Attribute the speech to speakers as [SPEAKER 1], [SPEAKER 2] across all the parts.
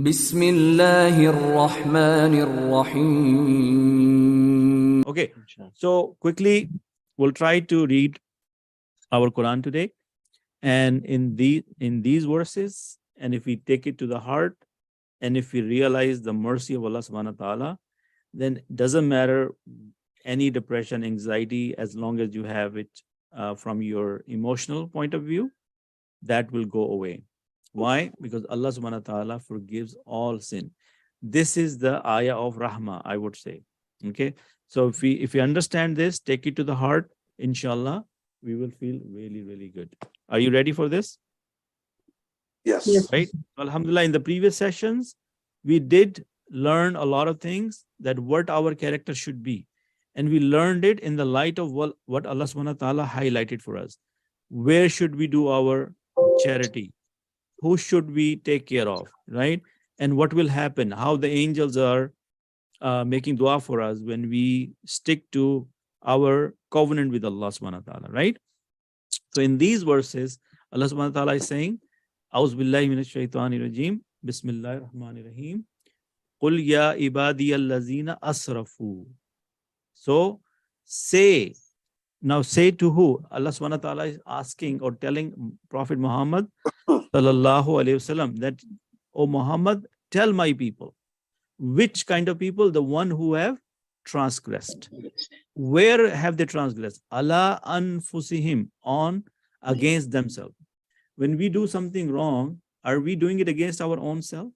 [SPEAKER 1] بسم الله الرحمن الرحيم.
[SPEAKER 2] Okay, so quickly we'll try to read our Quran today, and in these verses, and if we take it to the heart, and if we realize the mercy of Allah subhanahu wa ta'ala, then it doesn't matter any depression, anxiety, as long as you have it from your emotional point of view, that will go away. Why? Because Allah subhanahu wa ta'ala forgives all sin. This is the ayah of Rahmah, I would say. Okay. So if we understand this, take it to the heart, inshallah, we will feel really, really good. Are you ready for this?
[SPEAKER 3] Yes.
[SPEAKER 2] Right? Alhamdulillah, in the previous sessions, we did learn a lot of things that what our character should be. And we learned it in the light of what Allah subhanahu wa ta'ala highlighted for us. Where should we do our charity? Who should we take care of, right? And what will happen? How the angels are making dua for us when we stick to our covenant with Allah subhanahu wa ta'ala, right? So in these verses, Allah subhanahu wa ta'ala is saying, A'udhu billahi minash shaitanir rajim, Bismillahir Rahmanir Rahim, Qul ya ibadiyallazina asrafu. So say, now say to who? Allah subhanahu wa ta'ala is asking or telling Prophet Muhammad sallallahu alayhi wasallam that, O Muhammad, tell my people. Which kind of people? The one who have transgressed. Where have they transgressed? Ala anfusihim, on against themselves. When we do something wrong, are we doing it against our own self?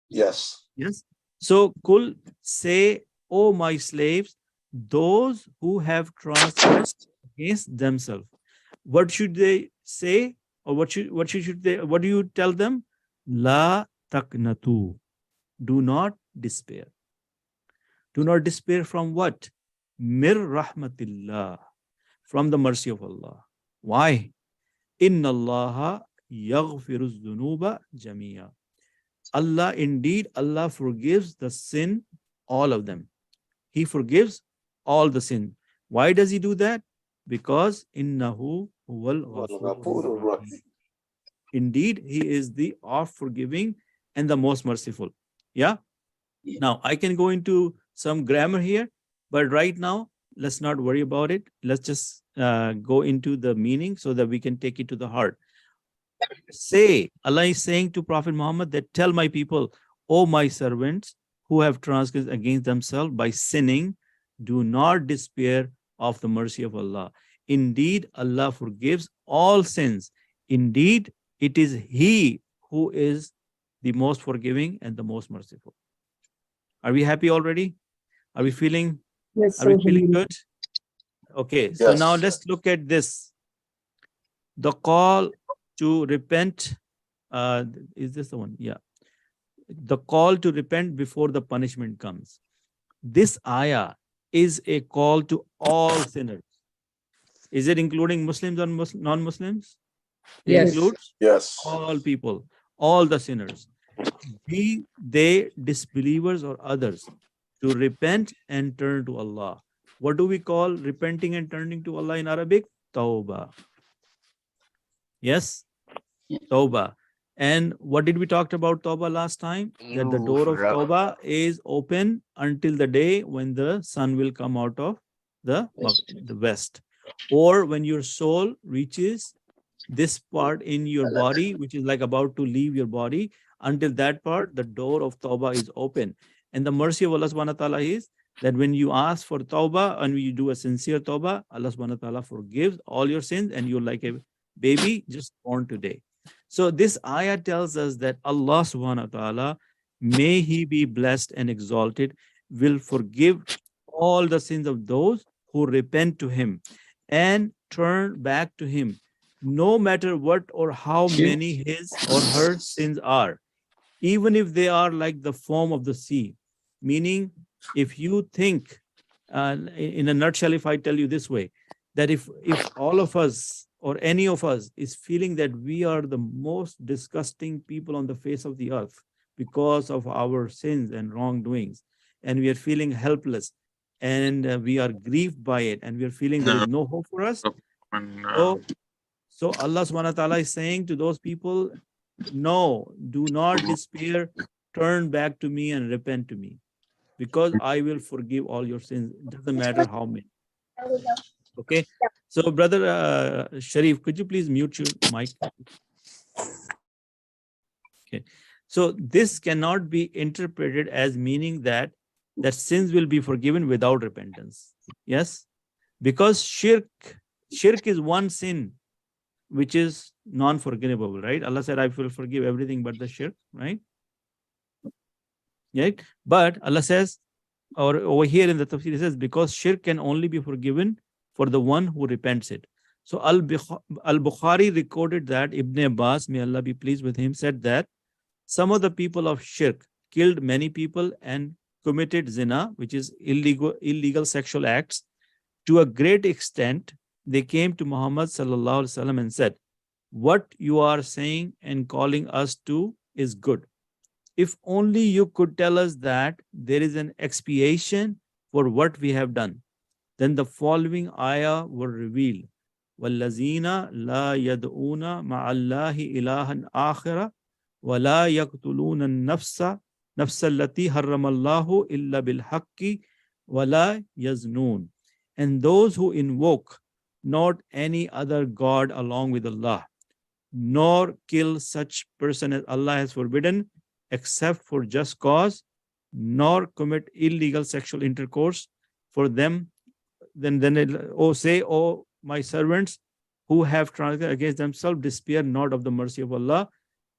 [SPEAKER 3] Yes.
[SPEAKER 2] Yes. So Kul, say, O my slaves, those who have transgressed against themselves. What should they say? Or what do you tell them? La taqnatu. Do not despair. Do not despair from what? Mir rahmatillah. From the mercy of Allah. Why? Inna Allaha yaghfiruz dhunuba jamia. Allah, indeed, Allah forgives the sin, all of them. He forgives all the sin. Why does he do that? Because innahu huwal ghafurur rahim. Indeed, he is the oft forgiving and the most merciful. Yeah. Now I can go into some grammar here, but right now let's not worry about it. Let's just go into the meaning so that we can take it to the heart. Say, Allah is saying to Prophet Muhammad that tell my people, O my servants who have transgressed against themselves by sinning, do not despair of the mercy of Allah. Indeed, Allah forgives all sins. Indeed, it is He who is the most forgiving and the most merciful. Are we happy already? Are we feeling?
[SPEAKER 4] Yes,
[SPEAKER 2] Are we feeling good? Okay, so
[SPEAKER 3] Yes.
[SPEAKER 2] now let's look at this. The call to repent. Is this the one? Yeah. The call to repent before the punishment comes. This ayah is a call to all sinners. Is it including Muslims and non-Muslims? It
[SPEAKER 4] Yes.
[SPEAKER 2] includes
[SPEAKER 3] Yes.
[SPEAKER 2] all people, all the sinners, be they disbelievers or others, to repent and turn to Allah. What do we call repenting and turning to Allah in Arabic? Tawbah. Yes? Tawbah. And what did we talk about Tawbah last time? That the door of Tawbah is open until the day when the sun will come out of the west. Or when your soul reaches this part in your body, which is like about to leave your body, until that part, the door of Tawbah is open. And the mercy of Allah subhanahu wa ta'ala is that when you ask for Tawbah and you do a sincere Tawbah, Allah subhanahu wa ta'ala forgives all your sins and you're like a baby just born today. So this ayah tells us that Allah subhanahu wa ta'ala, may He be blessed and exalted, will forgive all the sins of those who repent to Him and turn back to Him, no matter what or how many his or her sins are, even if they are like the foam of the sea. Meaning, if you think, in a nutshell, if I tell you this way, that if all of us or any of us is feeling that we are the most disgusting people on the face of the earth because of our sins and wrongdoings, and we are feeling helpless, and we are grieved by it, and we are feeling there is no hope for us, so Allah subhanahu wa ta'ala is saying to those people, No, do not despair. Turn back to me and repent to me, because I will forgive all your sins. It doesn't matter how many. Okay. So, brother Sharif, could you please mute your mic? Okay. So this cannot be interpreted as meaning that sins will be forgiven without repentance. Yes, because shirk is one sin which is non-forgivable, right? Allah said, I will forgive everything but the shirk, right? Right. But Allah says, or over here in the tafsir, it says, because shirk can only be forgiven for the one who repents it. So Al-Bukhari recorded that Ibn Abbas, may Allah be pleased with him, said that some of the people of shirk killed many people and committed zina, which is illegal sexual acts. To a great extent, they came to Muhammad sallallahu alaihi wasallam and said, what you are saying and calling us to is good. If only you could tell us that there is an expiation for what we have done. Then the following ayah were revealed. وَالَّذِينَ لَا يَدْعُونَ مَعَ اللَّهِ إِلَهًا آخِرَ وَلَا يَقْتُلُونَ النَّفْسَ الَّتِي حَرَّمَ اللَّهُ إِلَّا بِالْحَقِّ وَلَا يَزْنُونَ. And those who invoke not any other God along with Allah, nor kill such person as Allah has forbidden, except for just cause, nor commit illegal sexual intercourse for them. Then say, oh my servants who have transgressed against themselves, despair not of the mercy of Allah.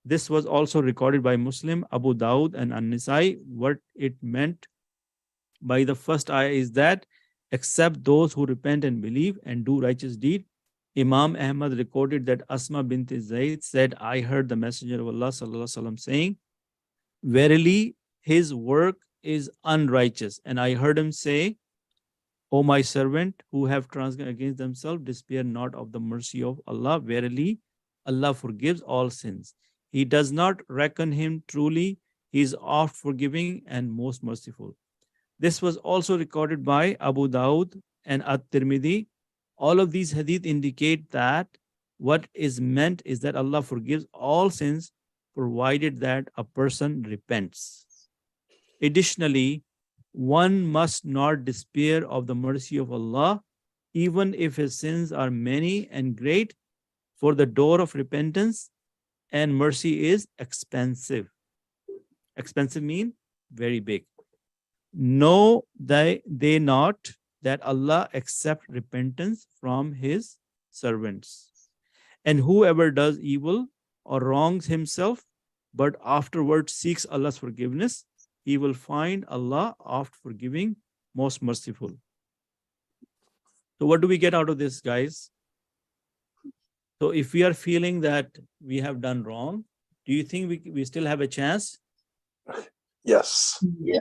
[SPEAKER 2] This was also recorded by Muslim, Abu Dawud, and An-Nisai. What it meant by the first ayah is that except those who repent and believe and do righteous deed. Imam Ahmad recorded that Asma bint Zayd said, I heard the Messenger of Allah sallallahu alaihi wasallam saying, verily his work is unrighteous. And I heard him say, O my servant who have transgressed against themselves, despair not of the mercy of Allah. Verily, Allah forgives all sins. He does not reckon him truly. He is oft forgiving and most merciful. This was also recorded by Abu Dawud and At-Tirmidhi. All of these hadith indicate that what is meant is that Allah forgives all sins provided that a person repents. Additionally, one must not despair of the mercy of Allah, even if his sins are many and great, for the door of repentance and mercy is expensive. Expensive mean very big. Know they not that Allah accepts repentance from his servants. And whoever does evil or wrongs himself, but afterwards seeks Allah's forgiveness, he will find Allah oft forgiving, most merciful. So what do we get out of this, guys? So if we are feeling that we have done wrong, do you think we still have a chance?
[SPEAKER 3] Yes.
[SPEAKER 4] Yeah.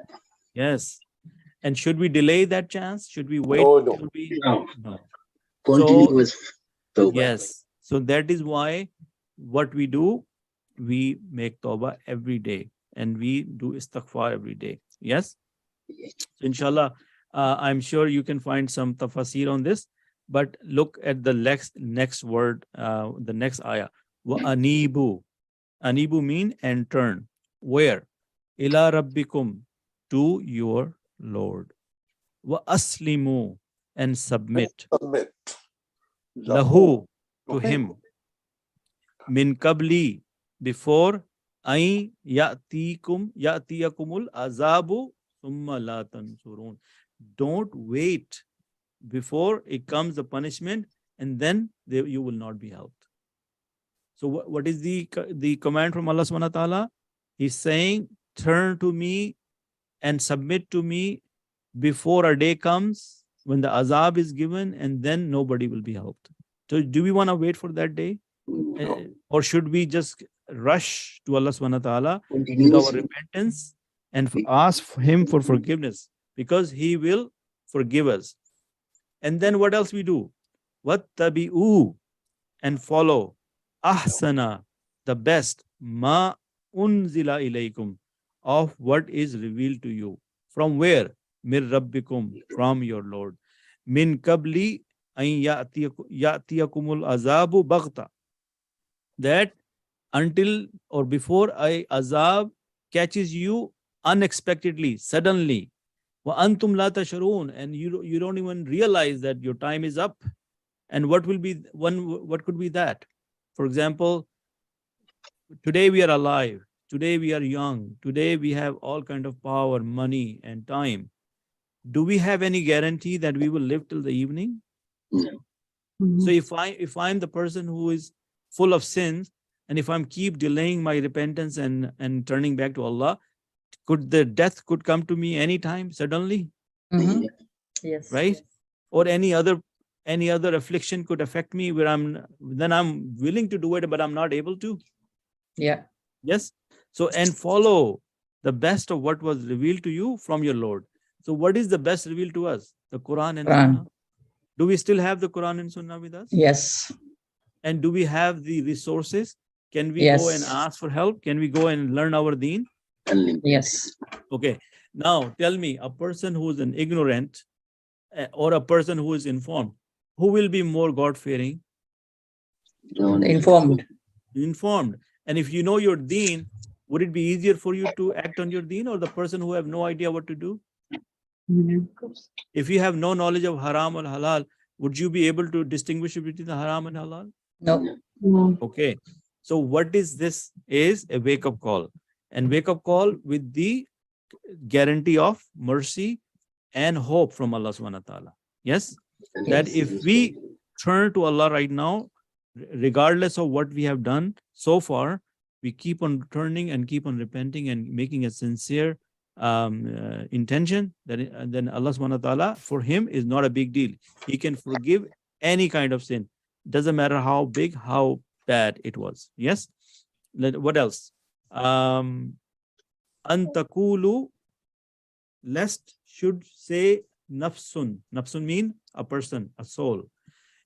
[SPEAKER 2] Yes. And should we delay that chance? Should we wait
[SPEAKER 3] No, no.
[SPEAKER 2] till we...
[SPEAKER 4] No.
[SPEAKER 2] No.
[SPEAKER 4] Continue
[SPEAKER 2] So,
[SPEAKER 4] with Tawbah.
[SPEAKER 2] yes. So that is why what we do, we make Tawbah every day and we do istighfar every day. Yes? So inshallah, I'm sure you can find some tafasir on this, but look at the next word, the next ayah. Wa anibu. Anibu mean and turn. Where? Ila rabbikum, to your Lord. Wa aslimu, and submit.
[SPEAKER 3] Submit.
[SPEAKER 2] Lahu, to him. Min kabli, before ay ya'tiyakumul azabu summa la tansurun. Don't wait before it comes the punishment and then you will not be helped. So what is the command from Allah subhanahu wa ta'ala? He's saying, turn to me and submit to me before a day comes when the azab is given and then nobody will be helped. So do we want to wait for that day?
[SPEAKER 3] No.
[SPEAKER 2] Or should we just rush to Allah subhanahu wa ta'ala with our
[SPEAKER 4] Continuously.
[SPEAKER 2] repentance and ask him for forgiveness, because he will forgive us. And then what else we do? Wattabi'u, and follow ahsana, the best, ma unzila ilaykum, of what is revealed to you. From where? Mir rabbikum, from your Lord. Min kabli an ya'tiyakumul azabu baghta, that until or before azab catches you unexpectedly, suddenly. وَأَنْتُمْ لَا تَشْعُرُونَ, and you don't even realize that your time is up. And what could be that? For example, today we are alive, today we are young, today we have all kind of power, money, and time. Do we have any guarantee that we will live till the evening?
[SPEAKER 3] No.
[SPEAKER 2] So if I'm the person who is full of sins, and if I'm keep delaying my repentance and turning back to Allah, could the death could come to me anytime suddenly,
[SPEAKER 4] Yes.
[SPEAKER 2] right? Or any other affliction could affect me where I'm willing to do it, but I'm not able to.
[SPEAKER 4] Yeah.
[SPEAKER 2] Yes. So, and follow the best of what was revealed to you from your Lord. So what is the best revealed to us? The Quran and
[SPEAKER 4] Quran.
[SPEAKER 2] Sunnah. Do we still have the Quran and Sunnah with us?
[SPEAKER 4] Yes.
[SPEAKER 2] And do we have the resources? Can we
[SPEAKER 4] Yes.
[SPEAKER 2] go and ask for help? Can we go and learn our deen?
[SPEAKER 4] Yes.
[SPEAKER 2] Okay. Now tell me, a person who is an ignorant or a person who is informed, who will be more God-fearing?
[SPEAKER 4] Informed.
[SPEAKER 2] Informed. And if you know your deen, would it be easier for you to act on your deen, or the person who have no idea what to do? If you have no knowledge of haram or halal, would you be able to distinguish between the haram and halal?
[SPEAKER 4] No.
[SPEAKER 2] Okay. So what is this? Is a wake-up call. And wake-up call with the guarantee of mercy and hope from Allah subhanahu wa ta'ala. Yes? That if we turn to Allah right now, regardless of what we have done so far, we keep on turning and keep on repenting and making a sincere intention, then Allah subhanahu wa ta'ala, for him, is not a big deal. He can forgive any kind of sin. Doesn't matter how big, how bad it was. Yes? What else? Antakulu, lest should say nafsun. Nafsun mean a person, a soul.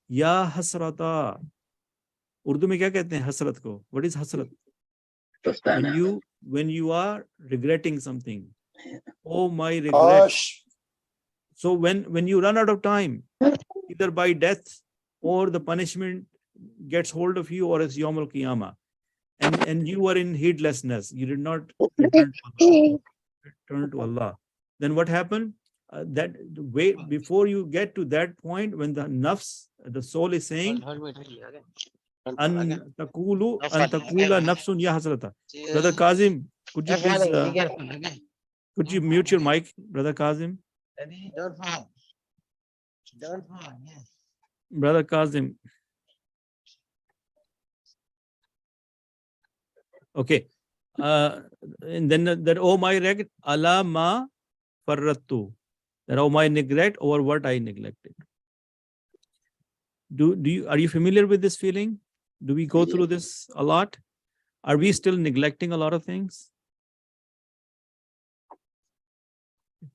[SPEAKER 2] Ya hasrata. Urdu mein kya kehte hain hasrat ko? What is hasrat? When you are regretting something. Oh, my regret.
[SPEAKER 3] Gosh.
[SPEAKER 2] So when you run out of time, either by death or the punishment gets hold of you, or it's Yawm al-Qiyamah, and you are in heedlessness, you did not return to Allah, then what happened? That way, before you get to that point, when the nafs, the soul is saying, an takula nafsun ya hasrata. Brother Kazim, could you please could you mute your mic, Brother Kazim? Brother Kazim. Okay. And then that, oh my regret, ala ma farrattu. That, oh my neglect over what I neglected. Are you familiar with this feeling? Do we go through this a lot? Are we still neglecting a lot of things?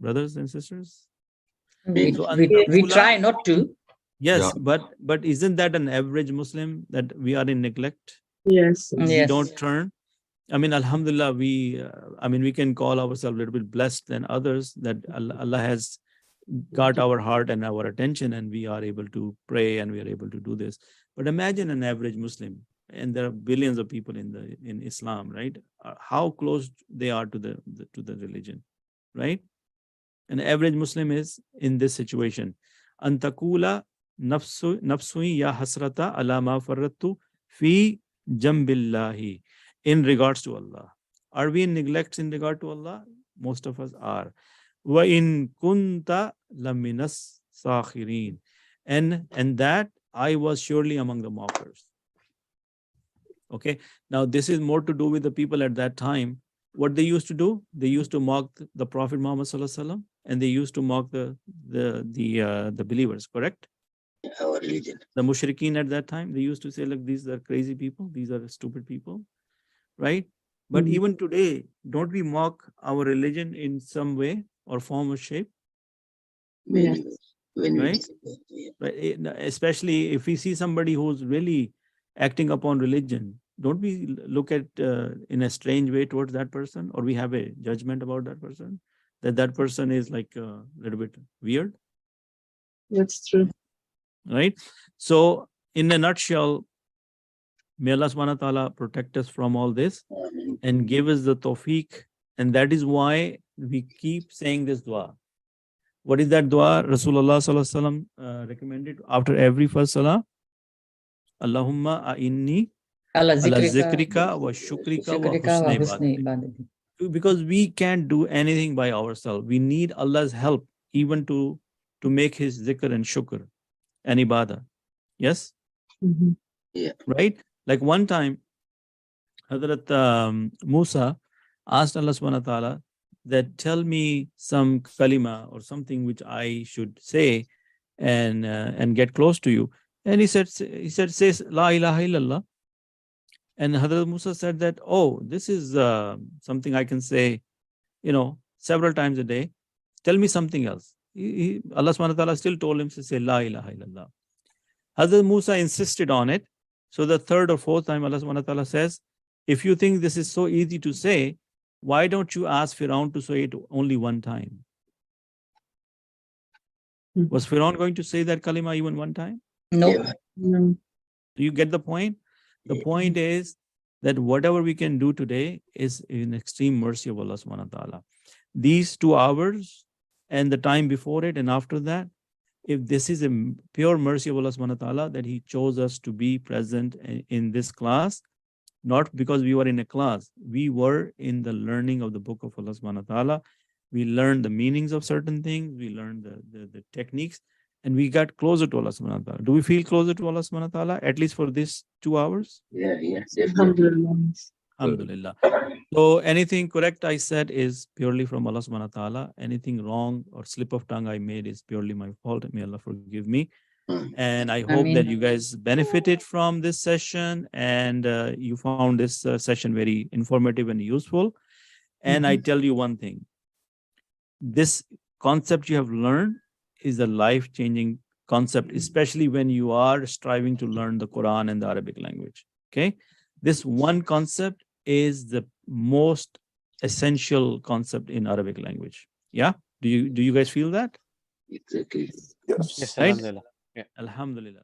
[SPEAKER 2] Brothers and sisters?
[SPEAKER 4] We try not to.
[SPEAKER 2] Yes, but isn't that an average Muslim, that we are in neglect?
[SPEAKER 5] Yes.
[SPEAKER 2] We don't turn. I mean, alhamdulillah, we can call ourselves a little bit blessed than others, that Allah has got our heart and our attention, and we are able to pray and we are able to do this. But imagine an average Muslim, and there are billions of people in Islam, right? How close they are to the religion, right? An average Muslim is in this situation. Antakula nafsui ya hasrata ala ma farrattu fi jambillahi, in regards to Allah. Are we in neglect in regard to Allah? Most of us are. Wa in kunta laminas sakhirin, and that I was surely among the mockers. Okay, now this is more to do with the people at that time. What they used to do, they used to mock the Prophet Muhammad sallallahu alaihi wasallam, and they used to mock the believers, correct?
[SPEAKER 3] Our religion.
[SPEAKER 2] The mushrikeen at that time, they used to say, look, these are crazy people, these are stupid people, right? But even today, don't we mock our religion in some way or form or shape?
[SPEAKER 5] Yes.
[SPEAKER 2] Right? Right? Especially if we see somebody who's really acting upon religion, don't we look at in a strange way towards that person, or we have a judgment about that person, that person is like a little bit weird?
[SPEAKER 5] That's true.
[SPEAKER 2] Right? So in a nutshell, May Allah subhanahu wa ta'ala protect us from all this
[SPEAKER 3] Ameen.
[SPEAKER 2] and give us the tawfiq. And that is why we keep saying this dua. What is that dua? Rasulullah sallallahu alaihi wasallam recommended after every first salah. Allahumma a'inni
[SPEAKER 4] Allah
[SPEAKER 2] ala
[SPEAKER 4] zikrika
[SPEAKER 2] zikrika wa shukrika wa
[SPEAKER 4] shukrika wa
[SPEAKER 2] husni
[SPEAKER 4] husni
[SPEAKER 2] ibadatik.
[SPEAKER 4] ibadati.
[SPEAKER 2] Because we can't do anything by ourselves. We need Allah's help even to make his zikr and shukr and ibadah. Yes?
[SPEAKER 5] Mhm.
[SPEAKER 2] Right? Like one time, Hazrat Musa asked Allah subhanahu wa ta'ala that tell me some kalima or something which I should say and get close to you. And he said says La ilaha illallah. And Hazrat Musa said that, oh, this is something I can say, several times a day. Tell me something else. Allah subhanahu wa ta'ala still told him to say La ilaha illallah. Hazrat Musa insisted on it. So the third or fourth time Allah subhanahu wa ta'ala says, if you think this is so easy to say, why don't you ask Firaun to say it only one time?
[SPEAKER 5] Mhm.
[SPEAKER 2] Was Firaun going to say that kalima even one time?
[SPEAKER 4] No.
[SPEAKER 3] Yeah.
[SPEAKER 5] No.
[SPEAKER 2] Do you get the point? The point is that whatever we can do today is in extreme mercy of Allah subhanahu wa ta'ala. These 2 hours and the time before it and after that, if this is a pure mercy of Allah subhanahu wa ta'ala that he chose us to be present in this class, not because we were in a class, we were in the learning of the book of Allah subhanahu wa ta'ala. We learned the meanings of certain things, we learned the techniques, and we got closer to Allah subhanahu wa ta'ala. Do we feel closer to Allah subhanahu wa ta'ala, at least for these 2 hours?
[SPEAKER 3] Yeah, definitely.
[SPEAKER 5] Alhamdulillah.
[SPEAKER 2] Alhamdulillah. So anything correct I said is purely from Allah subhanahu wa ta'ala. Anything wrong or slip of tongue I made is purely my fault. May Allah forgive me. And I hope that
[SPEAKER 4] Ameen.
[SPEAKER 2] you guys benefited from this session and you found this session very informative and useful. And I tell you one thing, this concept you have learned is a life-changing concept, especially when you are striving to learn the Quran and the Arabic language. Okay. This one concept is the most essential concept in Arabic language. Yeah. Do you guys feel that?
[SPEAKER 3] Exactly.
[SPEAKER 6] Yes,
[SPEAKER 2] Right?
[SPEAKER 6] Alhamdulillah.
[SPEAKER 2] Alhamdulillah.